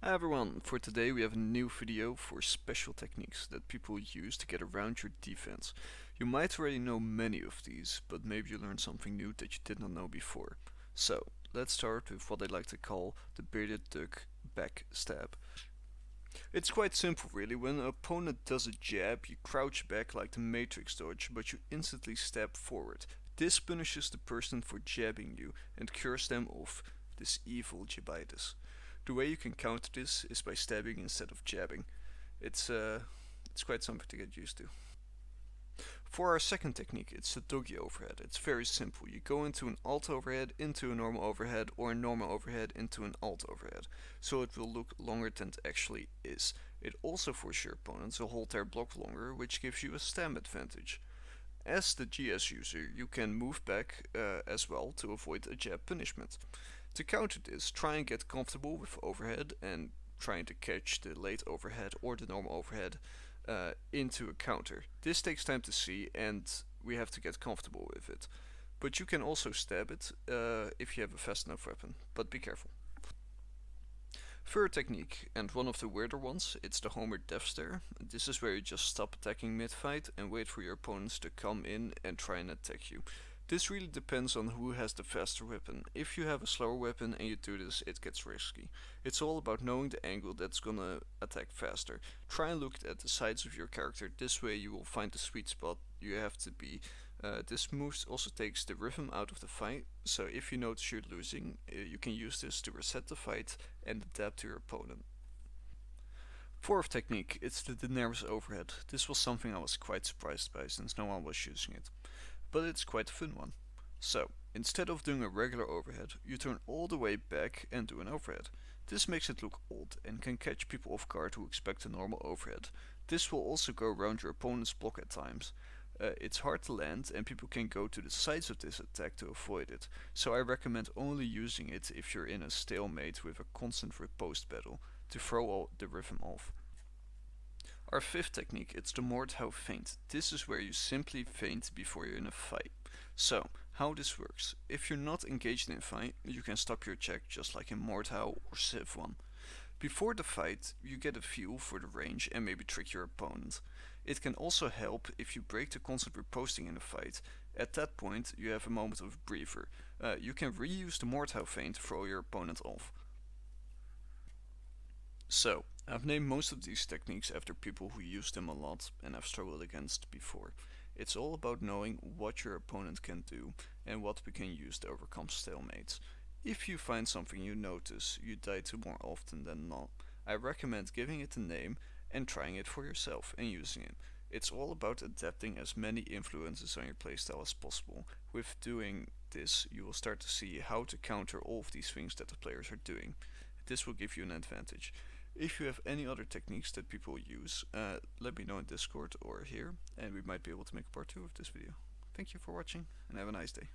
Hi everyone, for today we have a new video for special techniques that people use to get around your defense. You might already know many of these, but maybe you learned something new that you did not know before. So, let's start with what I like to call the bearded duck backstab. It's quite simple really. When an opponent does a jab, you crouch back like the Matrix dodge, but you instantly stab forward. This punishes the person for jabbing you and cures them of this evil jabitis. The way you can counter this is by stabbing instead of jabbing. It's uh, it's quite something to get used to. For our second technique, it's the doggy overhead. It's very simple. You go into an alt overhead, into a normal overhead, or a normal overhead into an alt overhead. So it will look longer than it actually is. It also forces your opponent to hold their block longer, which gives you a stamp advantage. As the GS user, you can move back as well to avoid a jab punishment. To counter this, try and get comfortable with overhead and trying to catch the late overhead or the normal overhead into a counter. This takes time to see and we have to get comfortable with it. But you can also stab it if you have a fast enough weapon, but be careful. Third technique, and one of the weirder ones, it's the Homer Death Stare. This is where you just stop attacking mid-fight and wait for your opponents to come in and try and attack you. This really depends on who has the faster weapon. If you have a slower weapon and you do this, it gets risky. It's all about knowing the angle that's gonna attack faster. Try and look at the sides of your character, this way you will find the sweet spot you have to be. This move also takes the rhythm out of the fight, so if you notice you're losing, you can use this to reset the fight and adapt to your opponent. Fourth technique, it's the Daeneries overhead. This was something I was quite surprised by since no one was using it, but it's quite a fun one. So, instead of doing a regular overhead, you turn all the way back and do an overhead. This makes it look old and can catch people off guard who expect a normal overhead. This will also go around your opponent's block at times. It's hard to land and people can go to the sides of this attack to avoid it, so I recommend only using it if you're in a stalemate with a constant riposte battle, to throw all the rhythm off. Our fifth technique, it's the Mordhau feint. This is where you simply feint before you're in a fight. So, how this works. If you're not engaged in a fight, you can stop your check just like in Mordhau or Civ 1. Before the fight, you get a feel for the range and maybe trick your opponent. It can also help if you break the constant riposting in a fight. At that point, you have a moment of breather. You can reuse the Mordhau feint to throw your opponent off. So, I've named most of these techniques after people who use them a lot and I've struggled against before. It's all about knowing what your opponent can do and what we can use to overcome stalemates. If you find something you notice you die to more often than not, I recommend giving it a name and trying it for yourself and using it. It's all about adapting as many influences on your playstyle as possible. With doing this, you will start to see how to counter all of these things that the players are doing. This will give you an advantage. If you have any other techniques that people use, let me know in Discord or here, and we might be able to make a part 2 of this video. Thank you for watching, and have a nice day.